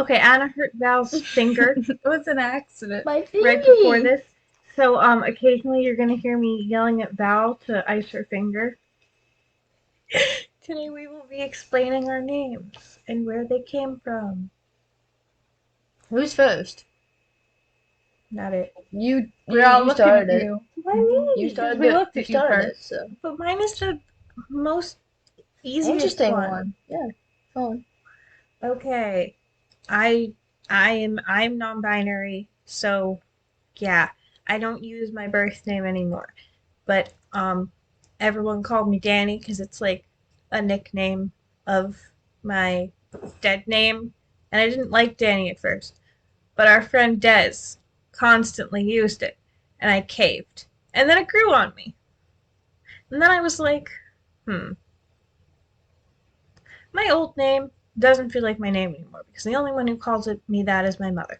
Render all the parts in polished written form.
Okay, Anna hurt Val's finger It was an accident. My finger. right before this. So, occasionally you're gonna hear me yelling at Val to ice her finger. Today we will be explaining our names and where they came from. Who's first? Not it. You started started it. you. Why me? You Because started we it. looked You at you started it, first. so. But mine is the most easiest Interesting one. one. Yeah. Go on. Okay. I'm non-binary, so yeah, I don't use my birth name anymore. But everyone called me Dani because it's like a nickname of my dead name, and I didn't like Dani at first. But our friend Des constantly used it, and I caved. And then it grew on me. And then I was like, my old name doesn't feel like my name anymore because the only one who calls me that is my mother.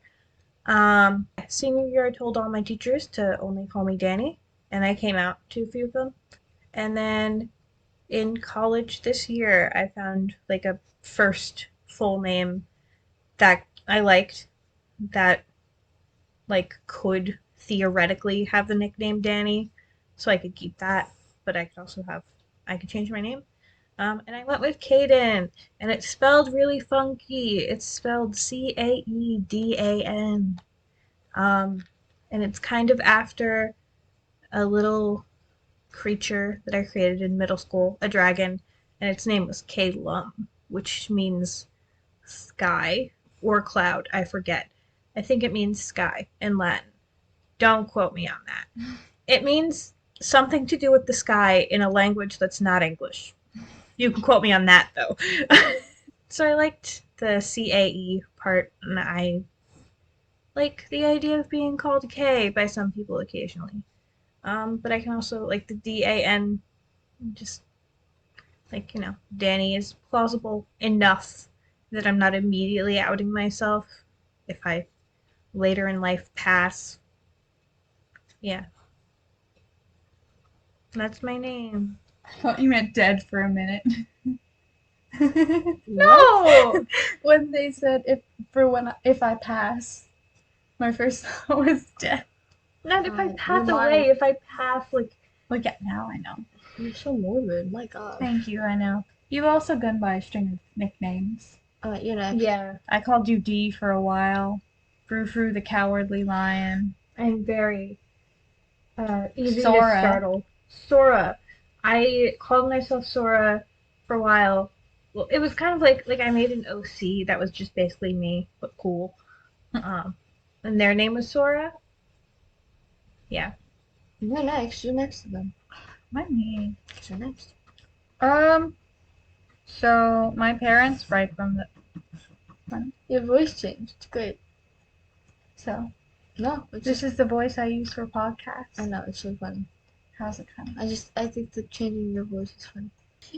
Senior year, I told all my teachers to only call me Dani, and I came out to a few of them. And then in college this year, I found like a first full name that I liked, that like could theoretically have the nickname Dani, so I could keep that, but I could change my name. And I went with Caden, and it's spelled really funky. It's spelled Caedan. And it's kind of after a little creature that I created in middle school, a dragon, and its name was Calum, which means sky or cloud. I forget. I think it means sky in Latin. Don't quote me on that. It means something to do with the sky in a language that's not English. You can quote me on that, though. So I liked the CAE part, and I like the idea of being called K by some people occasionally. But I can also like the DAN, just like, Dani is plausible enough that I'm not immediately outing myself if I later in life pass. Yeah. That's my name. I thought you meant dead for a minute. No! When they said if I pass, my first thought was death. Not if I pass you away, might. if I pass, like. Like, yeah, now I know. You're so morbid. My God. Thank you, I know. You've also gone by a string of nicknames. You're next. Yeah. I called you D for a while. Frou the Cowardly Lion. I'm very easy Sora. to startle. Sora. I called myself Sora for a while. Well, it was kind of like I made an OC that was just basically me, but cool. And their name was Sora. Yeah. You're next. You're next to them. My me. You're next. So my parents, right from the. Your voice changed. It's great. So No, it's this just. is the voice I use for podcasts. I know, it's so funny. How's it funny? I think the changing your voice is funny.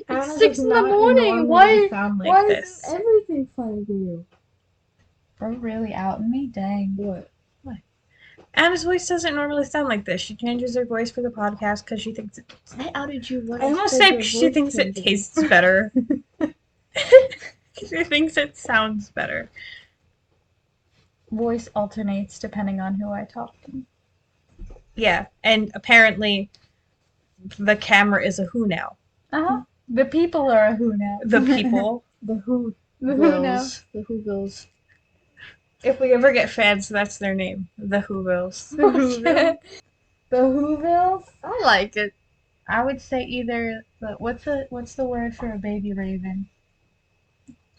Anna It's 6 does in the not morning. normally Why? sound like Why this. isn't everything funny to you? Bro, really outing me? Dang. What? Anna's voice doesn't normally sound like this. She changes her voice for the podcast because she thinks it. I outed you when I almost said said your she voice thinks it changing. tastes better. She thinks it sounds better. Voice alternates depending on who I talk to. Yeah, and apparently the camera is a who now. The people are a who now. The people. The Who. The who now. The Who Bills. If we ever get fans, that's their name. The Whovilles. The Whovilles. The Whovilles? I like it. I would say either what's the word for a baby raven?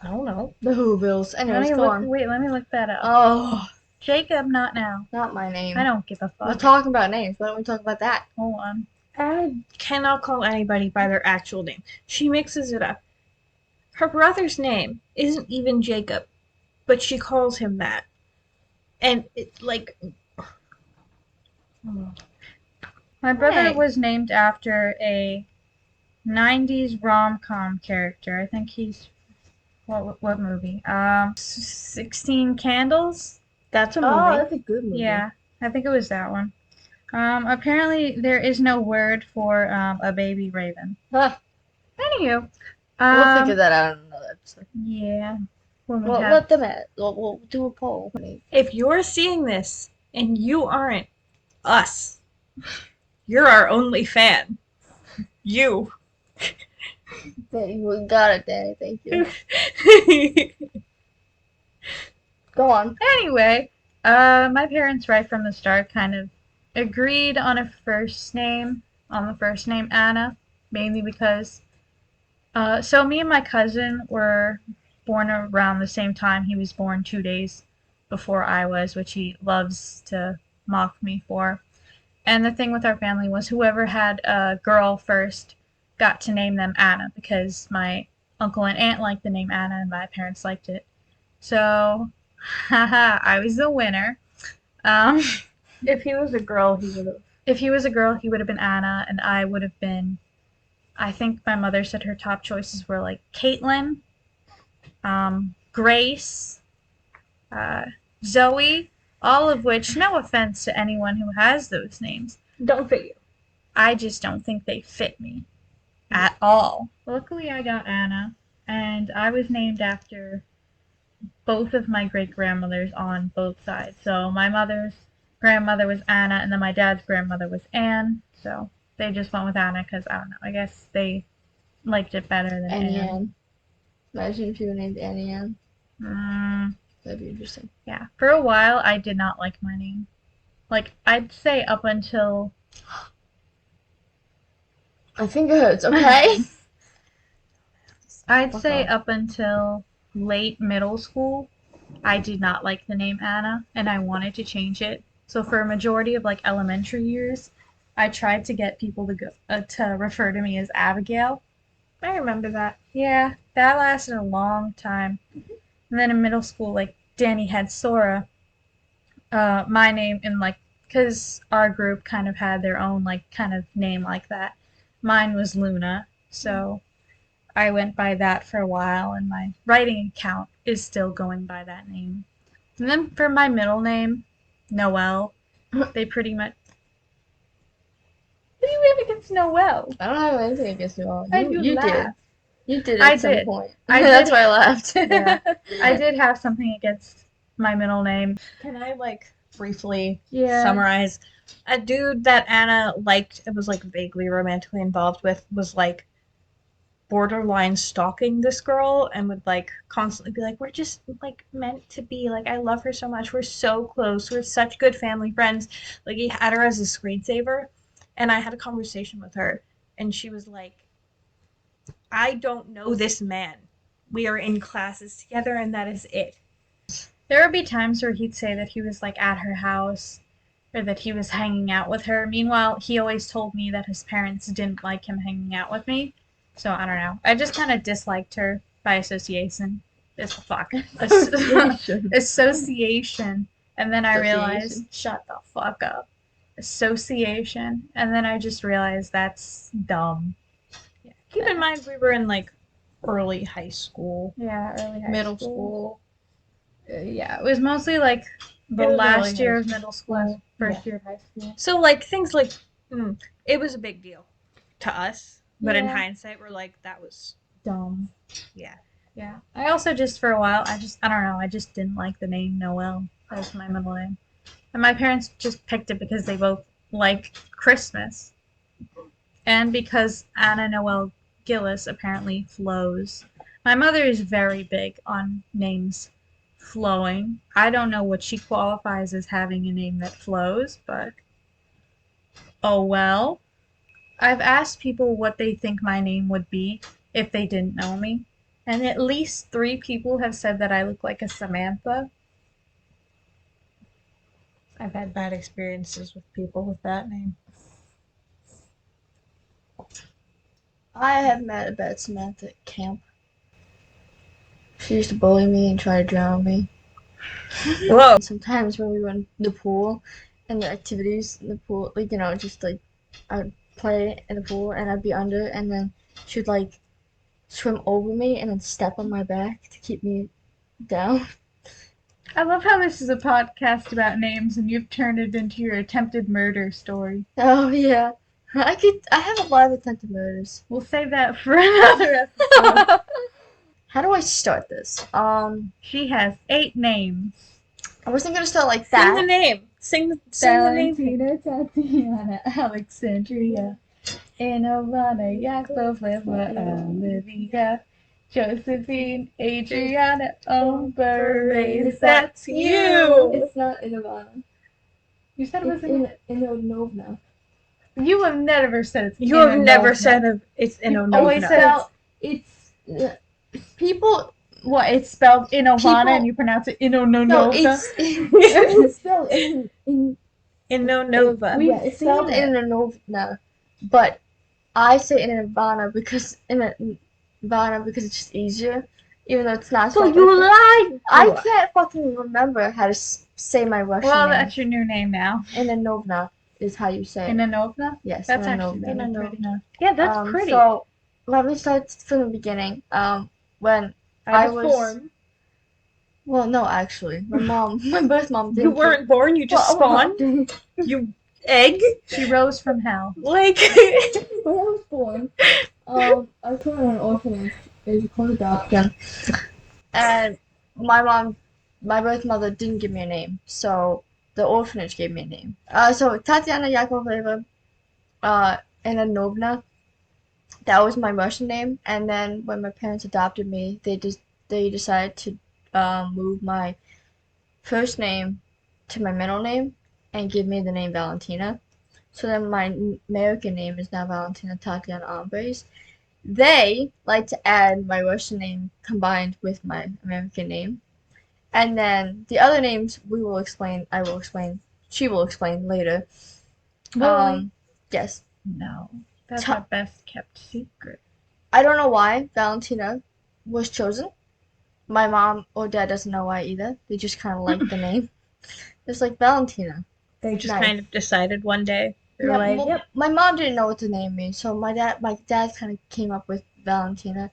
I don't know. The Whovilles. Anyways, go on. Wait, let me look that up. Oh, Jacob, not now. not my name. I don't give a We're fuck. talking about names. Why don't we talk about that? Hold on. Anna cannot call anybody by their actual name. She mixes it up. Her brother's name isn't even Jacob, but she calls him that. And it's like. My brother Hey. was named after a 90s rom-com character. I think he's what movie? 16 Candles? That's a movie. Oh, that's a good movie. Yeah, I think it was that one. Apparently there is no word for a baby raven. Huh. Anywho, We'll figure that out in another episode. yeah. when we Well, have. let them at. We'll do a poll. If you're seeing this and you aren't us, you're our only fan. You. We got it, Danny. Thank you. Go on. Anyway, my parents right from the start kind of agreed on the first name Anna, mainly because so me and my cousin were born around the same time. He was born 2 days before I was, which he loves to mock me for. And the thing with our family was whoever had a girl first got to name them Anna because my uncle and aunt liked the name Anna and my parents liked it. So, haha, I was the winner. Um, If he was a girl, he would have. if he was a girl, he would have been Anna, and I would have been. I think my mother said her top choices were like Caitlin, Grace, Zoe, all of which, no offense to anyone who has those names, Don't fit you. I just don't think they fit me at all. Luckily, I got Anna, and I was named after both of my great grandmothers on both sides. So my mother's grandmother was Anna, and then my dad's grandmother was Anne. So they just went with Anna because I don't know. I guess they liked it better than Annie Anne. Ann. Imagine if you were named Annie Ann. Mm, That'd be interesting. yeah. For a while, I did not like my name. Like I'd say up until I think it hurts, okay? I'd Fuck say off. up until late middle school, I did not like the name Anna, and I wanted to change it. So for a majority of like elementary years, I tried to get people to refer to me as Abigail. I remember that. Yeah, that lasted a long time. And then in middle school, like Dani had Sora, my name, and like because our group kind of had their own like kind of name like that. Mine was Luna, so I went by that for a while, and my writing account is still going by that name. And then for my middle name, Noelle, they pretty much. What do you have against Noelle? I don't have anything against you all. Why'd you You did. laugh? You did I at some did. point. I That's did. why I laughed. Yeah. I did have something against my middle name. Can I like briefly Yeah. summarize? A dude that Anna liked and was like vaguely romantically involved with was like borderline stalking this girl and would like constantly be like, we're just like meant to be. Like, I love her so much. We're so close. We're such good family friends. Like, he had her as a screensaver. And I had a conversation with her, and she was like, I don't know this man. We are in classes together, and that is it. There would be times where he'd say that he was like at her house or that he was hanging out with her. Meanwhile, he always told me that his parents didn't like him hanging out with me. So I don't know. I just kind of disliked her by association. Association. And then I realized, shut the fuck up. Association. And then I just realized that's dumb. Yeah. Keep in mind, we were in like early high school, Yeah, early high middle school. school. Yeah, it was mostly like the It was last early year high of middle school, first Yeah. year of high school. So, like, things like, it was a big deal to us. But in Yeah. hindsight, we're like, that was, Dumb. yeah. Yeah. I also just for a while, I don't know, I just didn't like the name Noel as my middle name. And my parents just picked it because they both like Christmas. And because Anna Noel Gillis apparently flows. My mother is very big on names flowing. I don't know what she qualifies as having a name that flows, but oh well. I've asked people what they think my name would be if they didn't know me, and at least 3 people have said that I look like a Samantha. I've had bad experiences with people with that name. I have met a bad Samantha at camp. She used to bully me and try to drown me. Whoa. Sometimes when we were in the pool and the activities in the pool, like, you know, just like I'd play in the pool and I'd be under, and then she'd like swim over me and then step on my back to keep me down. I love how this is a podcast about names and you've turned it into your attempted murder story. Oh yeah, I have a lot of attempted murders. We'll save that for another episode. How do I start this? She has 8 names. I wasn't gonna start like Sing the that. name. Sing the name. Valentina, Tatiana, Alexandria, Inovana, Yakova, Olivia, Josephine, Adriana, Umber, That's you. It's not Inovana. You said it was Inovna. You have never said it's You have never Inovna. said it's You've Inovna. always said It's people. what? It's spelled Inovana People- and you pronounce it Inonovna. No, it's spelled in Inonova. yeah, it's spelled Inovna, but I say Inovana because it's just easier, even though it's not. So spelled you like that. lied. I can't fucking remember how to say my Russian Well, name. that's your new name now. Inovna is how you say it. Inovna? Yes, That's actually Inovna. really pretty. Yeah, that's pretty. So let me start from the beginning. When I was born. well, no, actually, my birth mom didn't. You weren't born. You just spawned. You egg. She rose from hell. Like. When I was born, I came in an orphanage. It was called adoption, and my birth mother didn't give me a name, so the orphanage gave me a name. So Tatiana Yakovleva, and then Novna. That was my Russian name, and then when my parents adopted me, they decided to move my first name to my middle name and give me the name Valentina. So then my American name is now Valentina Tatiana Ambres. They like to add my Russian name combined with my American name. And then the other names I will explain, she will explain later. Really? Yes. No. That's our best kept secret. I don't know why Valentina was chosen. My mom or dad doesn't know why either. They just kind of like the name. It's like Valentina. They just Nice. kind of decided one day. They were Yeah, like, well, yep. my mom didn't know what the name means, so my dad kind of came up with Valentina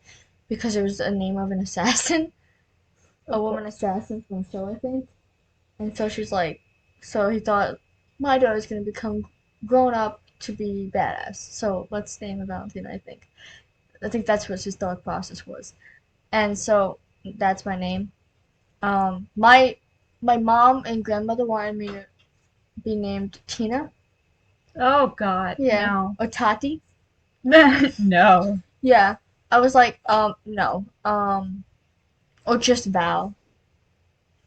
because it was a name of an assassin, a woman assassin from the show, I think. And so she's like, so he thought my daughter's gonna become grown up to be badass. So let's name her Valentina. I think that's what his thought process was, and so that's my name. My mom and grandmother wanted me to be named Tina. Oh, God. Yeah. Or Tati. No. No. Yeah. I was like, no. Or just Val.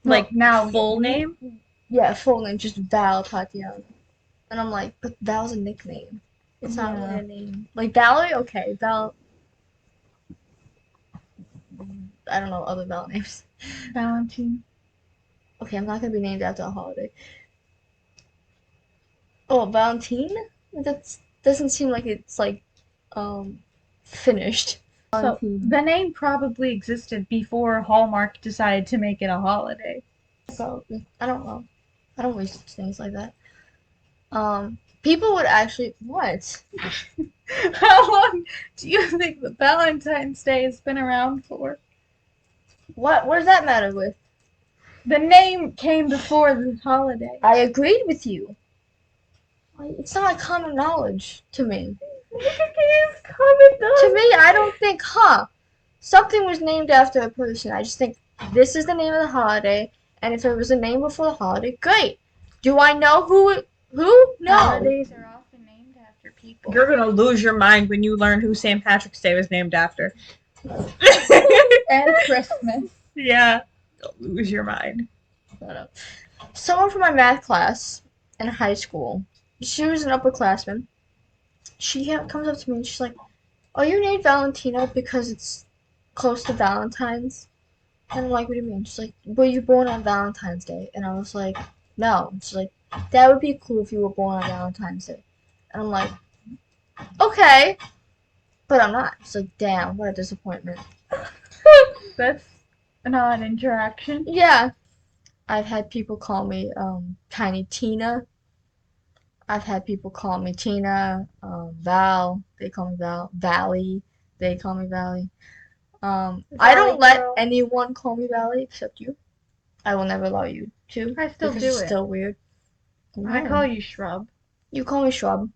Like now full name? Yeah, full name, just Val Tatiana. And I'm like, but Val's a nickname. It's not really a name. Like Valerie, okay. Val. I don't know other Val names. Valentine. Okay, I'm not gonna be named after a holiday. Oh, Valentine? That doesn't seem like it's like finished. So the name probably existed before Hallmark decided to make it a holiday. So I don't know. I don't waste things like that. People would actually what? How long do you think that Valentine's Day has been around for? What does that matter with? The name came before the holiday. I agreed with you. It's not like common knowledge to me. To me, I don't think, something was named after a person. I just think this is the name of the holiday, and if it was a name before the holiday, great. Do I know who? No. Holidays are often named after people. You're gonna lose your mind when you learn who St. Patrick's Day was named after. And Christmas. Yeah. Don't lose your mind. Shut up. Someone from my math class in high school, she was an upperclassman. She comes up to me and she's like, "Are you named Valentina because it's close to Valentine's?" And I'm like, "What do you mean?" She's like, "Were you born on Valentine's Day?" And I was like, "No." And she's like, "That would be cool if you were born on Valentine's Day." And I'm like, "Okay." But I'm not. She's like, "Damn, what a disappointment." That's an odd interaction. Yeah. I've had people call me Tiny Tina. I've had people call me Tina, Val. They call me Val. Valley. They call me Valley. I don't let anyone call me Valley except you. I will never allow you to. I still because do it's it. still weird. I No. call you Shrub. You call me Shrub.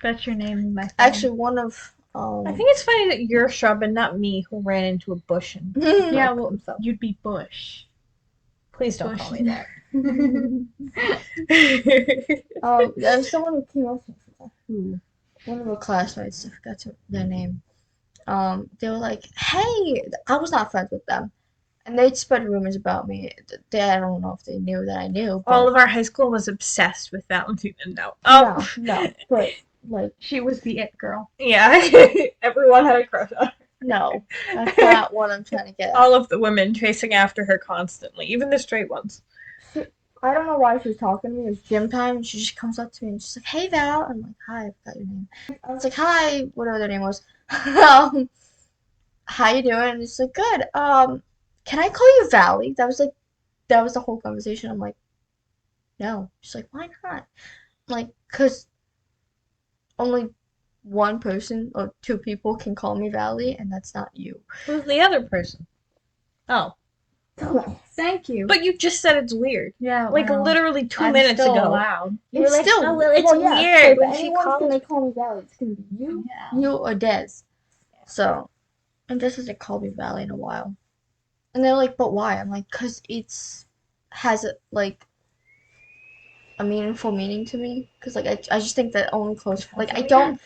That's your name in my phone. Actually, one of I think it's funny that you're shrub and not me, who ran into a bush and Yeah, broke well, himself. you'd be Bush. Please don't call me that. There's someone who came up who one of our classmates, I forgot their name. They were like, "Hey," I was not friends with them, and they'd spread rumors about me. I don't know if they knew that I knew, but All of our high school was obsessed with Valentina. No. no, but like, She was the it girl. Yeah. Everyone had a crush on her. no, that's not what I'm trying to get at. All of the women chasing after her constantly, even the straight ones. I don't know why she was talking to me. It was gym time, and she just comes up to me and she's like, "Hey, Val." I'm like, "Hi, I forgot your name." I was like, "Hi," whatever their name was. How you doing? And she's like, "Good. Can I call you Valley?" That was the whole conversation. I'm like, "No." She's like, "Why not?" I'm like, "'Cause only one person or two people can call me Valley, and that's not you." Who's the other person? Oh. Thank you. But you just said it's weird. Yeah, Like well, literally 2 I'm minutes still ago. allowed. You were like, Still, oh, well, it's yeah, weird if when she anyone's calls gonna call me Valley, it's gonna be you, Yeah. you or Des. So, and Des hasn't called me Valley in a while. And they're like, "But why?" I'm like, "'Cause has a meaningful meaning to me. 'Cause like I just think that only close I don't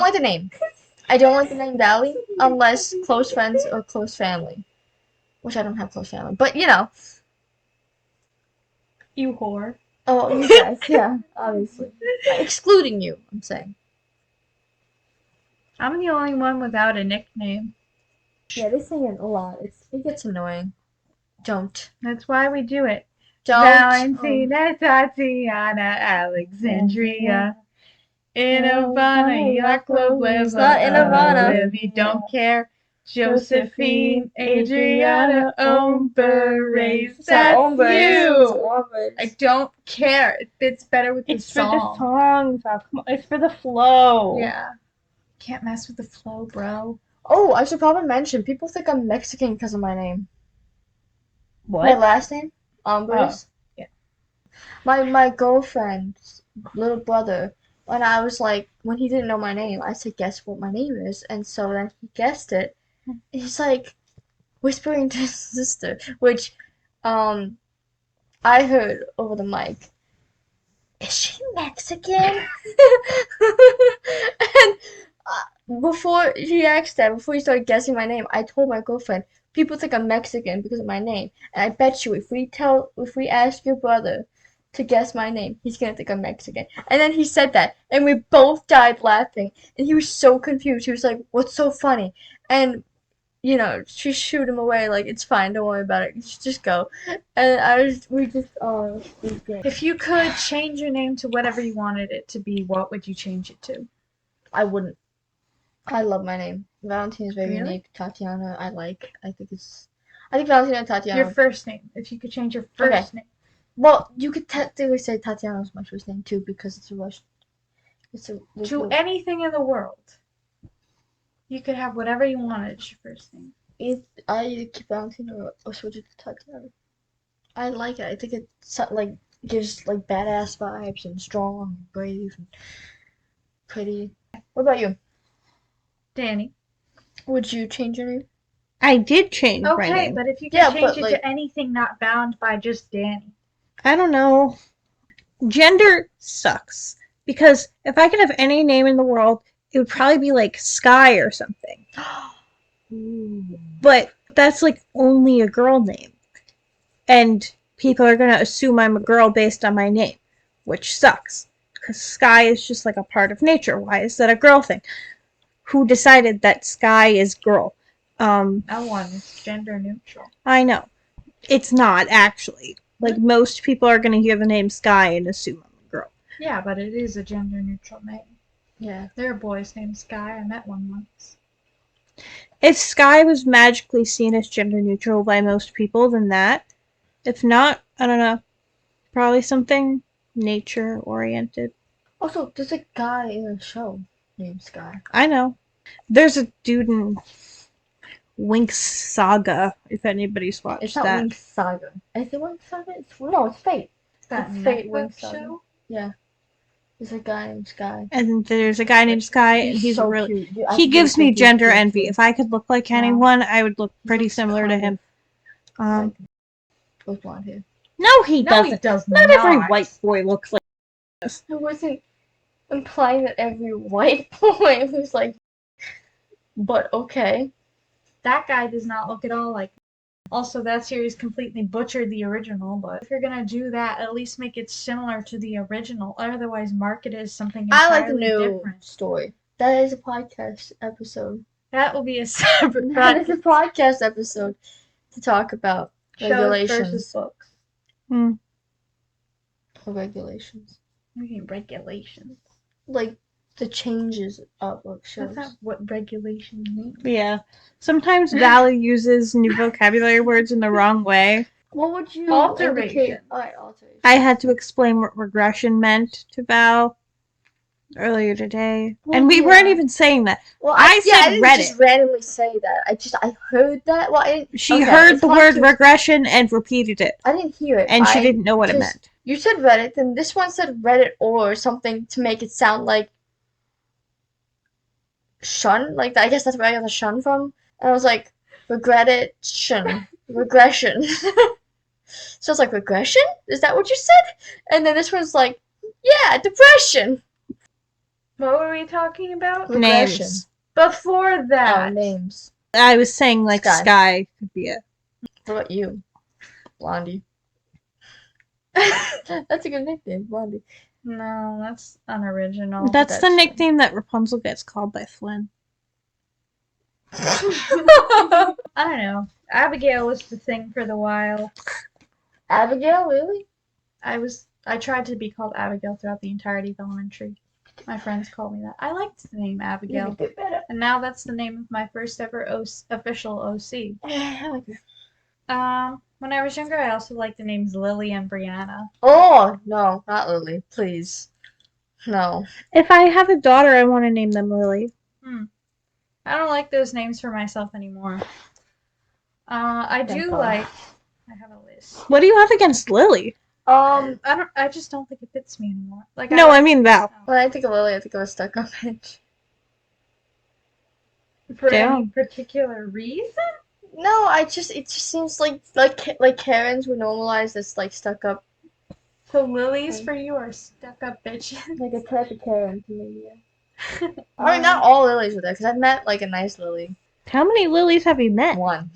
like the name. I don't like the name Valley unless close friends or close family, which I don't have close family. But you know, You whore. oh you guys, yeah, obviously, excluding you. I'm saying. I'm the only one without a nickname. Yeah, they say it a lot. It gets annoying. Don't. That's why we do it. Don't. Valentina, Tatiana, Alexandria. In Havana, York, It's not in Havana. Lily, don't care. Josephine, Adriana, Ombre, that's you. I don't care. It fits better with the It's for the song. song, Val. Come on. It's for the flow. Yeah. Can't mess with the flow, bro. Oh, I should probably mention, people think I'm Mexican because of my name. My What? last name? Ambers. Oh, yeah. My girlfriend's little brother, when he didn't know my name, I said, "Guess what my name is?" And so then he guessed it. And he's like whispering to his sister, which I heard over the mic. Is she Mexican? And before he started guessing my name, I told my girlfriend, people think I'm Mexican because of my name. And I bet you if we ask your brother to guess my name, he's gonna think I'm Mexican. And then he said that, and we both died laughing. And he was so confused. He was like, "What's so funny?" And she shooed him away like, "It's fine, don't worry about it. Just go." And we did. If you could change your name to whatever you wanted it to be, what would you change it to? I wouldn't. I love my name. Valentina is very Really? unique. Tatiana, I think Valentina and Tatiana. Your first name. If you could change your first name. Well, you could technically say Tatiana is my first name too because it's a Russian. To anything in the world. You could have whatever you wanted as your first name. I either keep Valentina or switch it to Tatiana. I like it. I think it gives like badass vibes and strong and brave and pretty. What about you? Dani. Would you change your name? I did change my Okay, name. but if you could change it to anything not bound by just Dani. I don't know. Gender sucks. Because if I could have any name in the world, it would probably be like Sky or something. But that's like only a girl name. And people are going to assume I'm a girl based on my name, which sucks. Because Sky is just like a part of nature. Why is that a girl thing? Who decided that Sky is girl? No one. It's gender neutral. I know. It's not, actually. Like, most people are going to hear the name Sky and assume I'm a girl. Yeah, but it is a gender neutral name. Yeah. There are boys named Sky. I met one once. If Sky was magically seen as gender neutral by most people, then that. If not, I don't know. Probably something nature-oriented. Also, there's a guy in a show named Sky. I know. There's a dude in Winx Saga, if anybody's watched that. It's not Winx Saga. Is it Winx Saga? No, it's Fate. That It's Fate Netflix Winx Saga. show? Yeah. There's a guy named Sky. And there's a guy named Sky, and he's so really. cute. Dude, I He think gives me he's gender cute, envy. too. If I could look like Wow. anyone, I would look He pretty looks similar to kind him. of with blonde hair. No, he No, doesn't. he does Not not. every white boy looks like this. I wasn't implying that every white boy was like, but okay. That guy does not look at all like. Also, that series completely butchered the original, but if you're gonna do that, at least make it similar to the original. Otherwise, market it as something I like the entirely new different. story. That is a podcast episode. That will be a separate That is a podcast. podcast episode to talk about Shows versus regulations. books. Regulations. What do you mean regulations? Like the changes of shows. That's not what regulations mean. Yeah. Sometimes Valley uses new vocabulary words in the wrong way. What would you Alteration. indicate? Alright, alteration. I had to explain what regression meant to Val earlier today. Well, and we yeah. weren't even saying that. Well, I said I didn't Reddit. just randomly say that. I heard that. Well, I didn't. She okay, heard it's the hard word to- regression and repeated it. I didn't hear it. And she I didn't know what it just- meant. You said Reddit, then this one said Reddit or something to make it sound like shun. Like I guess that's where I got the shun from. And I was like, regression. Regression. So it's like, regression? Is that what you said? And then this one's like, yeah, depression. What were we talking about? Regression. Names. Before Oh, that. names. I was saying like Sky. Sky could be it. What about you? Blondie. That's a good nickname, Blondie. No, that's unoriginal. That's the nickname that Rapunzel gets called by Flynn. I don't know. Abigail was the thing for the while. Abigail, really? I tried to be called Abigail throughout the entirety of elementary. My friends called me that. I liked the name Abigail. You did better. And now that's the name of my first ever official OC. When I was younger, I also liked the names Lily and Brianna. Oh, no, not Lily. Please. No. If I have a daughter, I want to name them Lily. I don't like those names for myself anymore. I Thank do God. like. I have a list. What do you have against Lily? I just don't think it fits me anymore. Like No, I mean Val. When I think of Lily, I think of a stuck-up bitch. For any Damn. particular reason. No, it just seems like Karens were normalized as like stuck-up, So lilies for you are stuck up bitches. like a type of Karen to me. Yeah. I mean, not all lilies are there, because I've met like a nice lily. How many Lilies have you met? One.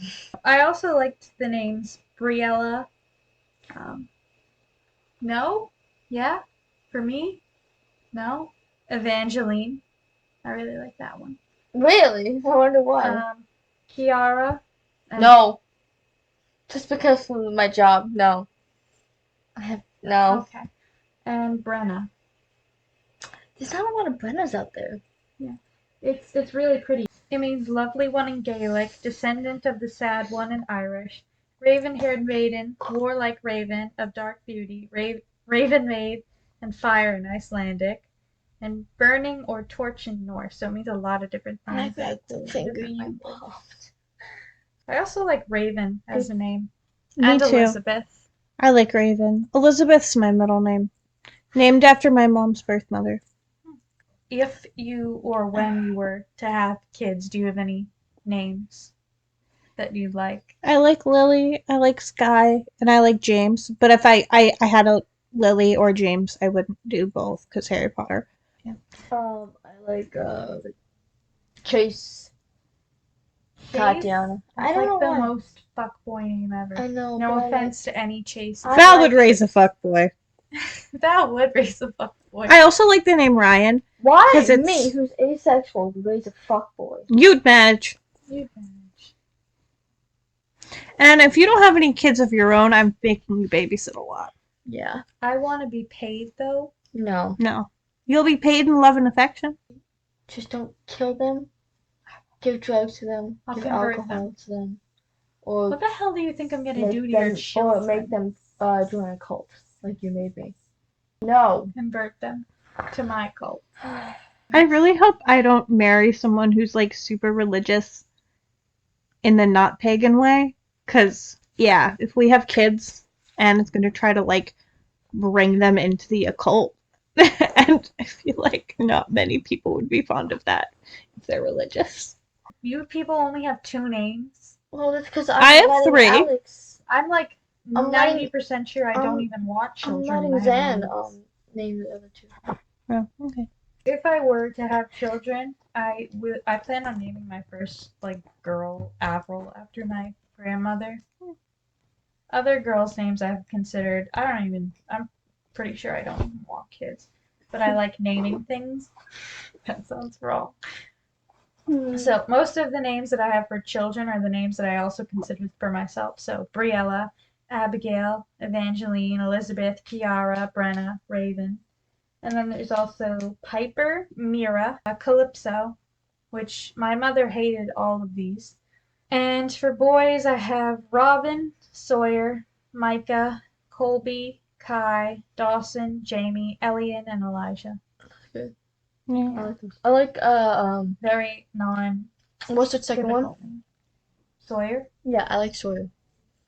I also liked the names Briella. No? Yeah? For me? No? Evangeline. I really like that one. Really? I wonder why. Kiara. and- No. Just because of my job, no. I have no. Okay. And Brenna. There's not a lot of Brennas out there. It's really pretty. It means lovely one in Gaelic, descendant of the sad one in Irish, raven-haired maiden, warlike raven of dark beauty, raven maid, and fire in Icelandic, and burning or torch in Norse. So it means a lot of different I things. like the finger different you languages. popped. I also like Raven as a name. Me And too. Elizabeth. I like Raven. Elizabeth's my middle name. Named after my mom's birth mother. If you or when you were to have kids, do you have any names that you'd like? I like Lily, I like Sky, and I like James. But if I had a Lily or James, I wouldn't do both because Harry Potter. I like Chase. Tatiana. I That's don't like know the why. most fuckboy name ever. I know. No but I offense to any Chase. I Val like- would raise a fuckboy. That would raise a fuckboy. I also like the name Ryan. Why 'Cause it's- me, who's asexual, would raise a fuckboy? You'd manage. You manage. And if you don't have any kids of your own, I'm making you babysit a lot. Yeah. I want to be paid though. No. No. You'll be paid in love and affection. Just don't kill them. Give drugs to them. I'll give convert alcohol to them. Or What the hell do you think I'm gonna make do to them, your or children? make them join a cult, like you made me. No. Convert them to my cult. I really hope I don't marry someone who's like super religious in the not pagan way. Because, yeah, if we have kids and it's going to try to like bring them into the occult, And I feel like not many people would be fond of that if they're religious. You people only have 2 names. Well, that's because I I'm have letting 3. Alex. I'm like I'm 90% sure I don't I'm- even watch I'm children. letting and I have Zan names. name the other 2. Oh, okay. If I were to have children, I plan on naming my first like girl Avril after my grandmother. Other girls' names I've considered. I'm pretty sure I don't even want kids, but I like naming things. That sounds wrong. So most of the names that I have for children are the names that I also considered for myself. So Briella, Abigail, Evangeline, Elizabeth, Kiara, Brenna, Raven. And then there's also Piper, Mira, Calypso, which my mother hated all of these. And for boys, I have Robin, Sawyer, Micah, Colby, Kai, Dawson, Jamie, Elliot, and Elijah. Good. I Yeah. like those. I like Very non what's the second one? typical name. Sawyer? Yeah, I like Sawyer.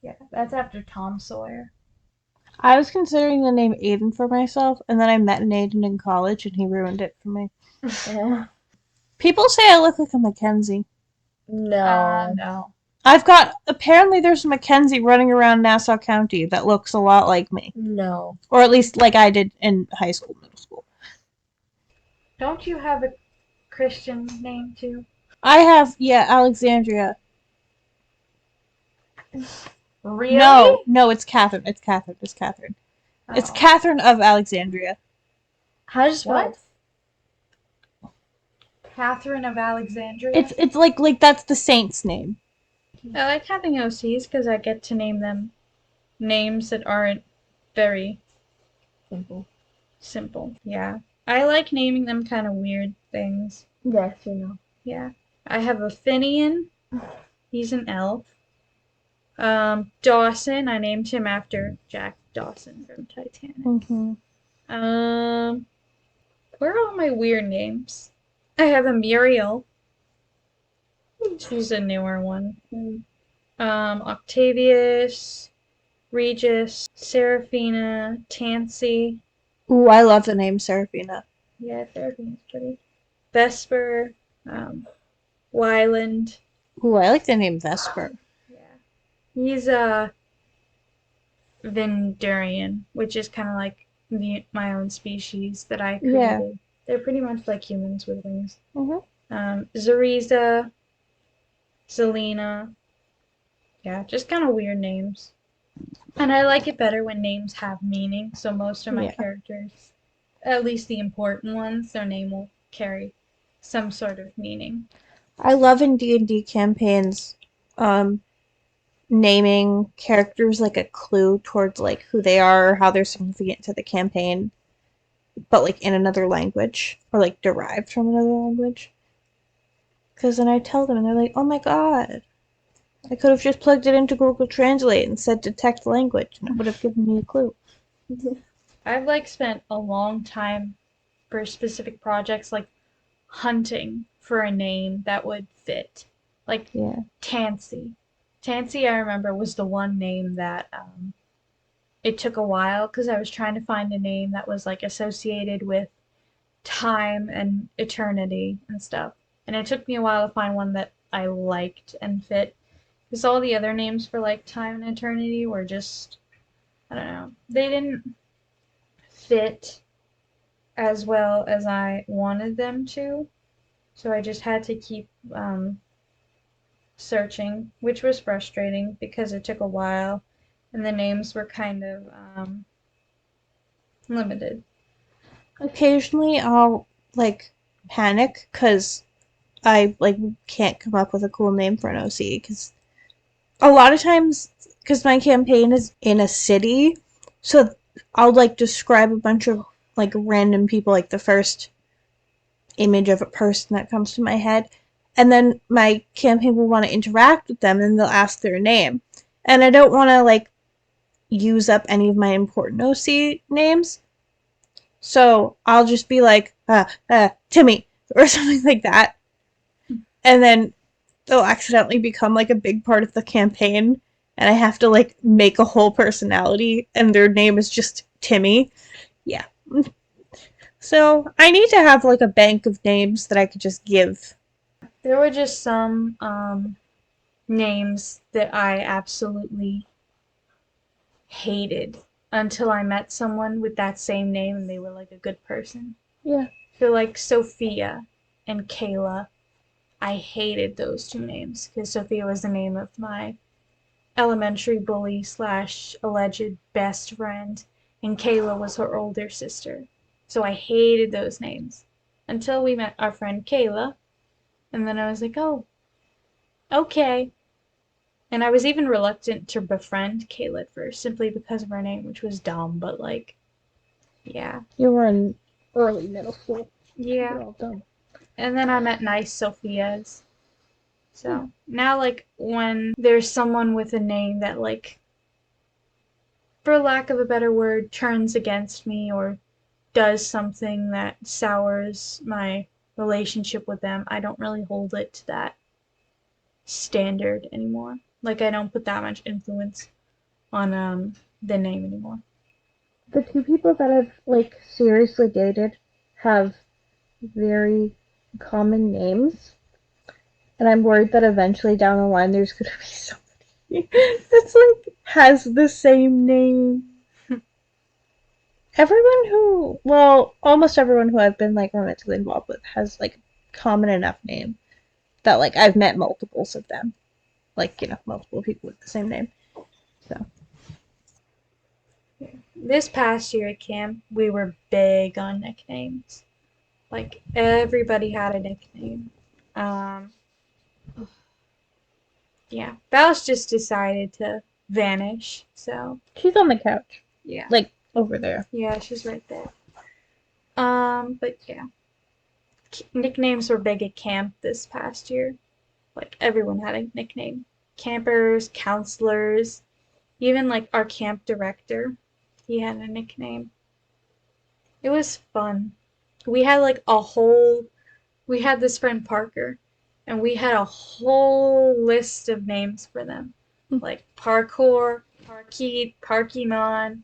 Yeah, that's after Tom Sawyer. I was considering the name Aiden for myself, and then I met an Aiden in college, and he ruined it for me. Yeah. People say I look like a Mackenzie. No. No. Apparently there's a Mackenzie running around Nassau County that looks a lot like me. No. Or at least like I did in high school, middle school. Don't you have a Christian name too? I have, yeah, Alexandria. Really? No, it's Catherine. It's Catherine. It's Oh. Catherine of Alexandria. How does What? Catherine of Alexandria? It's like that's the saint's name. I like having OCs because I get to name them names that aren't very Simple. simple. Yeah. I like naming them kind of weird things. Yes, you know. Yeah. I have a Finian. He's an elf. Dawson. I named him after Jack Dawson from Titanic. Mm-hmm. Where are all my weird names? I have a Muriel. She's a newer one. Octavius, Regis, Seraphina, Tansy. Ooh, I love the name Seraphina. Yeah, Seraphina's pretty. Vesper, Wyland. Ooh, I like the name Vesper. Yeah. He's a Vindurian, which is kind of like my own species that I created. Yeah. They're pretty much like humans with wings. Mm-hmm. Zariza, Zelina. Yeah, just kind of weird names. And I like it better when names have meaning, so most of my characters, at least the important ones, their name will carry some sort of meaning. I love in D&D campaigns, naming characters like a clue towards like who they are or how they're significant to the campaign, but like in another language or like derived from another language. Because then I tell them and they're like, oh my god, I could have just plugged it into Google Translate and said detect language and it would have given me a clue. I've like spent a long time for specific projects like hunting for a name that would fit. Like Yeah. Tansy. Tansy, I remember, was the one name that it took a while because I was trying to find a name that was like associated with time and eternity and stuff. And it took me a while to find one that I liked and fit. Because all the other names for like time and eternity were just, I don't know, they didn't fit as well as I wanted them to. So I just had to keep searching, which was frustrating because it took a while and the names were kind of limited. Occasionally I'll like panic because I like can't come up with a cool name for an OC because a lot of times because my campaign is in a city, so I'll like describe a bunch of like random people, like the first image of a person that comes to my head, and then my campaign will want to interact with them and they'll ask their name, and I don't want to like use up any of my important OC names, so I'll just be like Timmy or something like that, and then they'll accidentally become like a big part of the campaign and I have to like make a whole personality and their name is just Timmy. Yeah. So I need to have like a bank of names that I could just give. There were just some names that I absolutely hated until I met someone with that same name and they were like a good person. Yeah. So like Sophia and Kayla, I hated those two names because Sophia was the name of my elementary bully slash alleged best friend, and Kayla was her older sister. So I hated those names until we met our friend Kayla, and then I was like, oh, okay. And I was even reluctant to befriend Kayla at first, simply because of her name, which was dumb, but like, yeah. You were in early middle school. Yeah. We're all dumb. And then I met nice Sophias. So now, like, when there's someone with a name that, like, for lack of a better word, turns against me or does something that sours my relationship with them, I don't really hold it to that standard anymore. Like, I don't put that much influence on the name anymore. The two people that I've like seriously dated have very common names, and I'm worried that eventually down the line there's gonna be somebody that's like has the same name. Almost everyone who I've been like romantically involved with has like common enough name that like I've met multiples of them, like multiple people with the same name. So This past year at camp, we were big on nicknames. Like, everybody had a nickname. Um, yeah, Belle's just decided to vanish, so she's on the couch, yeah. like over there. Yeah, she's right there. But yeah. Nicknames were big at camp this past year. Like, everyone had a nickname. Campers, counselors, even like our camp director, he had a nickname. It was fun. We had like we had this friend Parker, and we had a whole list of names for them. Like Parkour, Parkeet, Parkymon.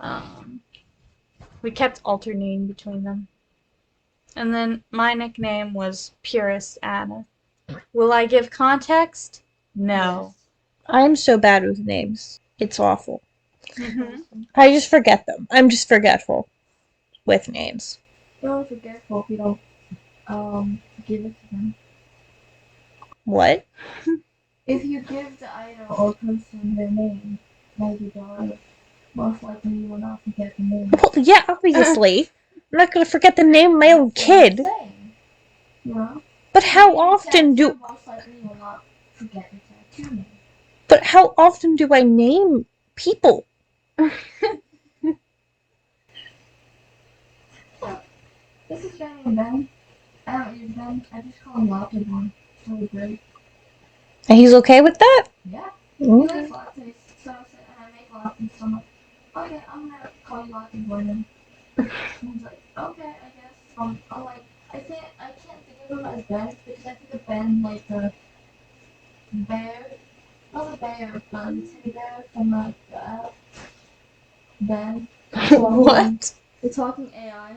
Um, we kept alternating between them. And then my nickname was Purist Anna. Will I give context? No. I'm so bad with names. It's awful. Mm-hmm. I just forget them. I'm just forgetful with names. Don't forgetful if you don't give it to them. What? If you give the item or person their name, like your daughter, most likely you will not forget the name. Well, yeah, obviously. I'm not gonna forget the name of my own kid. You know? But how often do? Most likely you will not forget your tattoo name. But how often do I name people? This is Jenny and Ben. I don't use Ben. I just call him Latte Boy. It's really great. And he's okay with that? Yeah. Mm. He likes lattes, and I make lattes, so I'm like, okay, I'm gonna call you Latte Boy then. And he's like, okay, I guess. I'm like, I can't think of him as Ben because I think of Ben like the bear, not the bear, but the teddy bear from the app. Ben. What? The talking AI.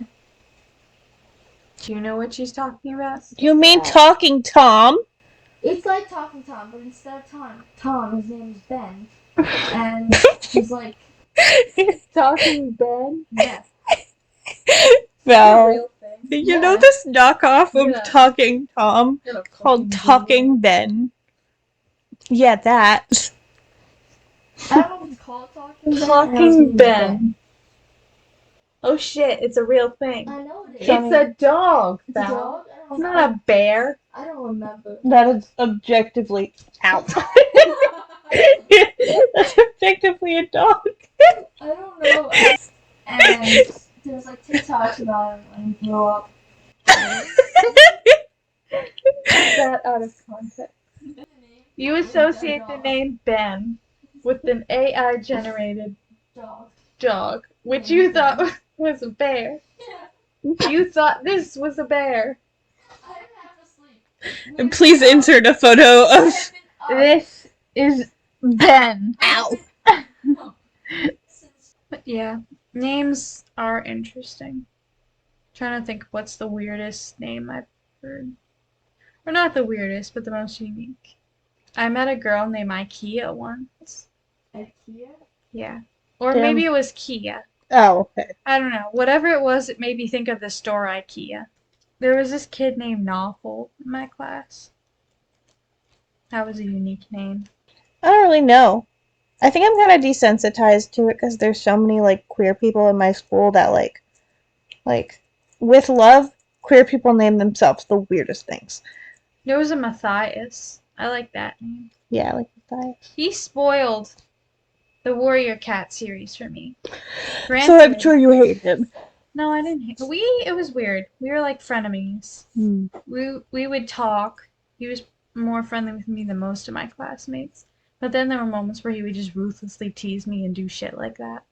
Do you know what she's talking about? You mean Talking Tom? It's like Talking Tom, but instead of Tom, his name is Ben. And he's like, Talking Ben? yes. Well, Thing. you know this knockoff of Yeah. Talking Tom called Talking Ben? Yeah, that. I don't know if it's called Talking Ben. Talking Ben. Oh shit, it's a real thing. I know it is. It's a dog, It's a Val. dog? It's not a bear. I don't remember. That is objectively out. That's objectively a dog. I don't know. And there's like TikToks about him when he grew up. That out of context. You associate the name Ben with an AI generated dog, which you thought was a bear. Yeah. You thought this was a bear. I didn't have to sleep. And please insert a photo of. This is Ben. Ow. But yeah, names are interesting. Trying to think what's the weirdest name I've heard. Or not the weirdest, but the most unique. I met a girl named Ikea once. IKEA? Yeah. Or Damn. maybe it was Kia. Oh, okay. I don't know. Whatever it was, it made me think of the store IKEA. There was this kid named Nawful in my class. That was a unique name. I don't really know. I think I'm kind of desensitized to it because there's so many like queer people in my school that like with love, queer people name themselves the weirdest things. There was a Matthias. I like that name. Yeah, like that. He spoiled the Warrior Cat series for me. So I'm Granted, sure you hate him. no, I didn't hate. It was weird. We were like frenemies. We would talk. He was more friendly with me than most of my classmates. But then there were moments where he would just ruthlessly tease me and do shit like that.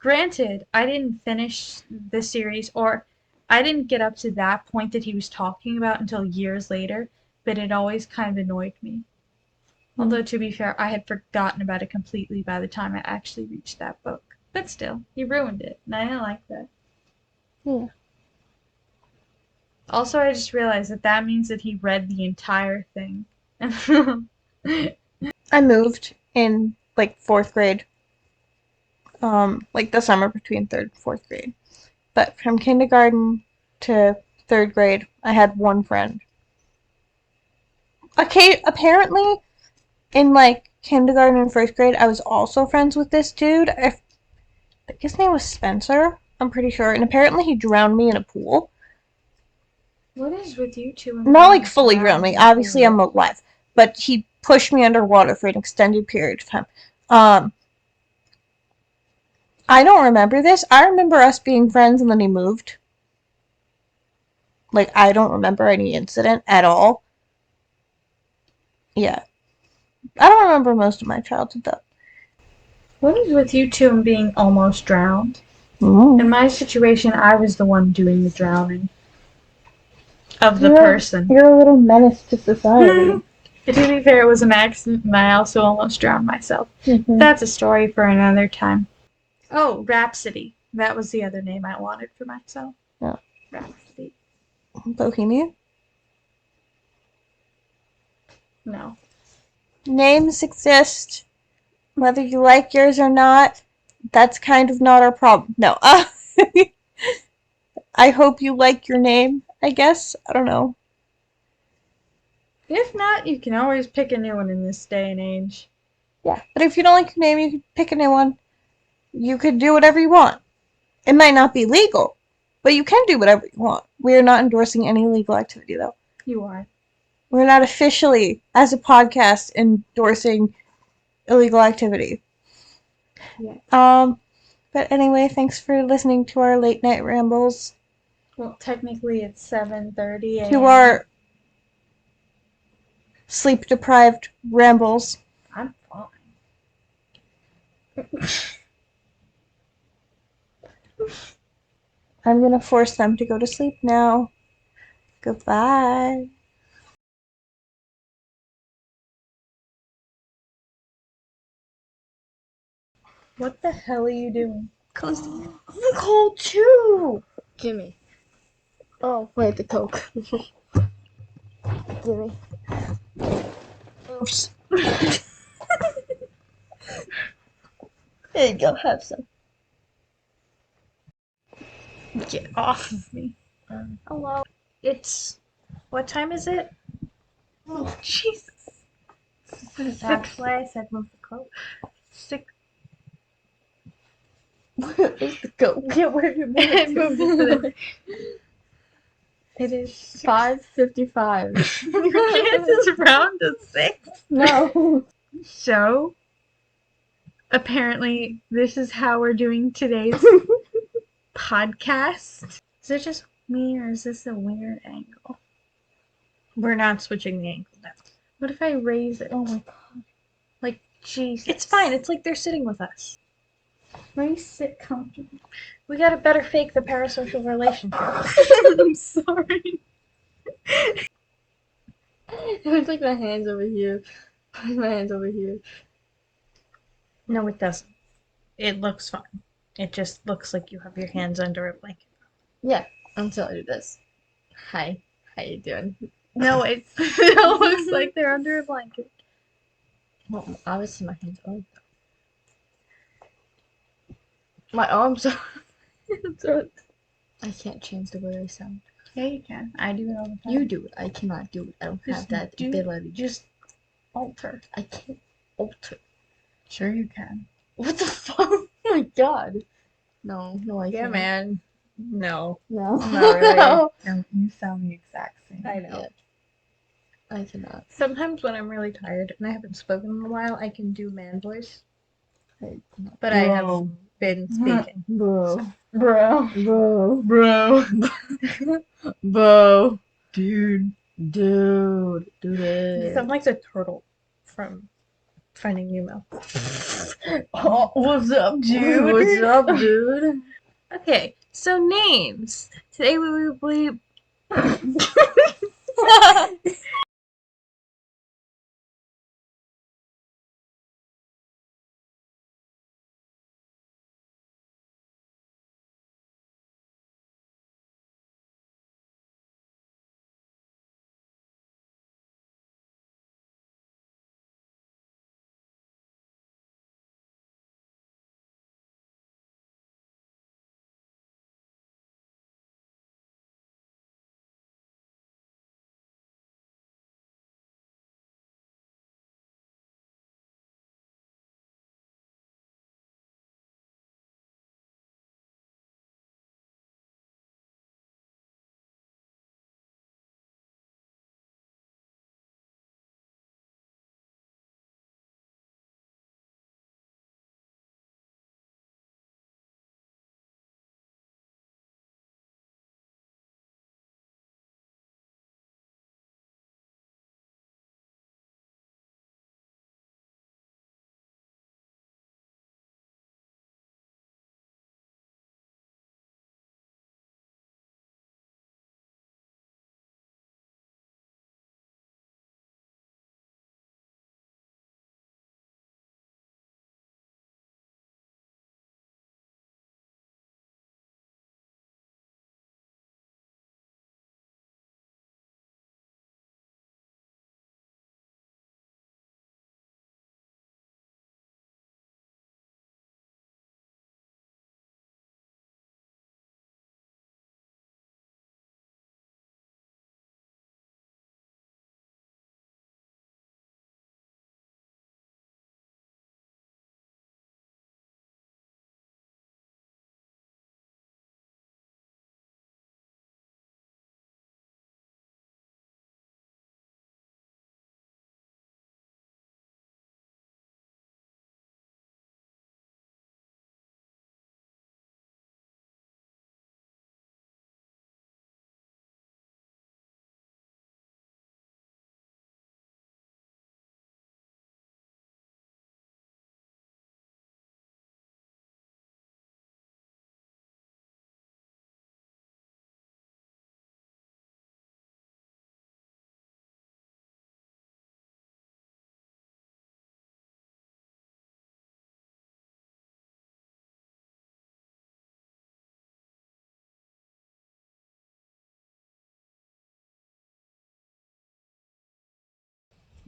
Granted, I didn't finish the series, or I didn't get up to that point that he was talking about until years later, but it always kind of annoyed me. Although, to be fair, I had forgotten about it completely by the time I actually reached that book. But still, he ruined it, and I didn't like that. Yeah. Also, I just realized that means that he read the entire thing. I moved in like 4th grade. Like the summer between 3rd and 4th grade. But from kindergarten to 3rd grade, I had one friend. Okay, apparently in like kindergarten and 1st grade, I was also friends with this dude. His name was Spencer, I'm pretty sure, and apparently he drowned me in a pool. What is with you two? Not like fully drowned me. Obviously, I'm alive, but he pushed me underwater for an extended period of time. I don't remember this. I remember us being friends and then he moved. Like, I don't remember any incident at all. Yeah. I don't remember most of my childhood, though. What is with you two and being almost drowned? Mm. In my situation, I was the one doing the drowning of the You're- person. You're a little menace to society. To be fair, it was an accident, and I also almost drowned myself. Mhm. That's a story for another time. Oh, Rhapsody. That was the other name I wanted for myself. Yeah. Rhapsody. Bohemian? No. Names exist. Whether you like yours or not, that's kind of not our problem. No. I hope you like your name, I guess. I don't know. If not, you can always pick a new one in this day and age. Yeah. But if you don't like your name, you can pick a new one. You could do whatever you want. It might not be legal, but you can do whatever you want. We are not endorsing any illegal activity, though. You are. We're not officially, as a podcast, endorsing illegal activity. Yeah. But anyway, thanks for listening to our late night rambles. Well, technically it's 7:30 a.m. To our sleep deprived rambles. I'm fine. I'm gonna force them to go to sleep now. Goodbye. What the hell are you doing? Cause I'm cold too. Gimme. Oh, wait, the Coke. Gimme. Oops. There you go, have some. Get off of me. Hello. It's... What time is it? Oh, Jesus. that's why I said move the coat. 6. Where is the Coke? Yeah, where did I move it? It is 5:55. Your chances round to 6. No. So, apparently, this is how we're doing today's podcast. Is it just me, or is this a weird angle? We're not switching the angle now. What if I raise it? Oh my god. Like, Jesus. It's fine. It's like they're sitting with us. Let me sit comfortably. We gotta better fake the parasocial relationship. I'm sorry. It's like my hands over here. My hands over here. No, it doesn't. It looks fine. It just looks like you have your hands under a blanket. Yeah. until I do this. Hi, how you doing? No, it looks like they're under a blanket. Well, obviously my hands are. My arms are. I can't change the way I sound. Yeah, you can. I do it all the time. You do it. I cannot do it. I don't have Just that ability. Just alter. I can't alter. Sure you can. What the fuck? Oh my god. No, I Yeah, can't. man. No. No. Not really. No. No, you sound the exact same. I know. Yeah. I cannot. Sometimes when I'm really tired and I haven't spoken in a while, I can do man voice. I cannot. But I have been speaking. Bro. Bro. Bro. Bro. Bro. Dude. Dude. Do You it. sound like the turtle from Finding Nemo. Oh, what's up, dude? What's up, dude? Okay, so names. Today we will be.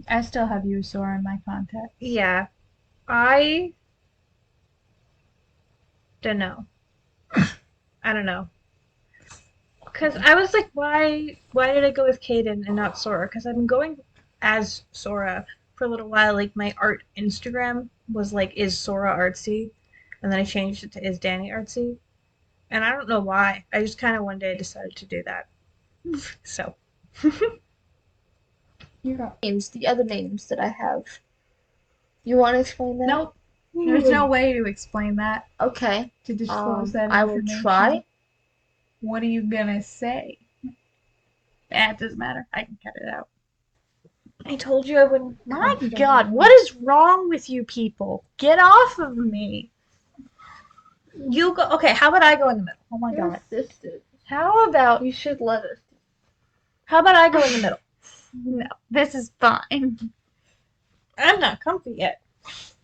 I still have you, Sora, in my contact. Yeah, I don't know. I don't know. Because I was like, why did I go with Kaden and not Sora? Because I've been going as Sora for a little while. Like, my art Instagram was like, is Sora artsy? And then I changed it to is Dani artsy? And I don't know why. I just kind of one day decided to do that. So. Names, the other names that I have. You want to explain that? Nope. There's no way to explain that. Okay. To disclose that I will information. try. What are you gonna say? It doesn't matter. I can cut it out. I told you I wouldn't. My God, what is wrong with you people? Get off of me. You go. Okay, how about I go in the middle? Oh my Your God. sister. How about You should let us. how about I go in the middle? No, this is fine. I'm not comfy yet.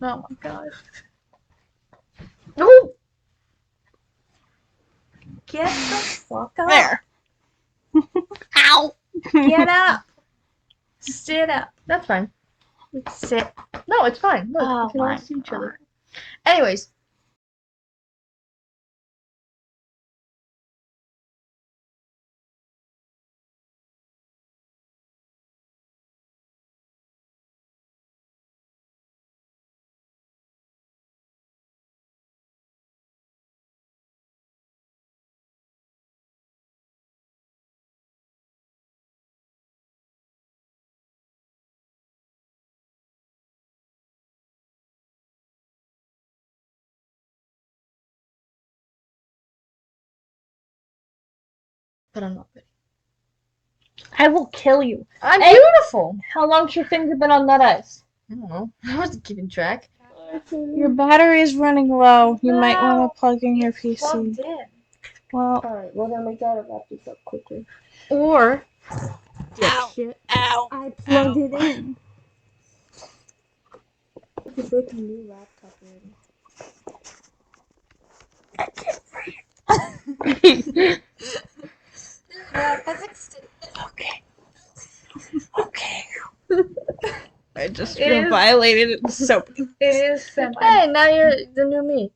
Oh my God. No. Get the fuck up. There. Ow! Get up. Sit up. That's fine. Sit. No, it's fine. Look, Oh we can all my see each God. other. Anyways. But I'm not ready. I will kill you. I'm Hey. beautiful! How long's your finger been on that ice? I don't know. I wasn't keeping track. Your battery is running low. You might want to plug in your PC. Plugged in. Well, Alright, we're gonna make that wrap this up quickly. or Dipshit. ow. I plugged it in. You broke a new laptop already. I fixed it. Okay. I just It feel is- violated. It's so It is semi. Hey, now you're the new me.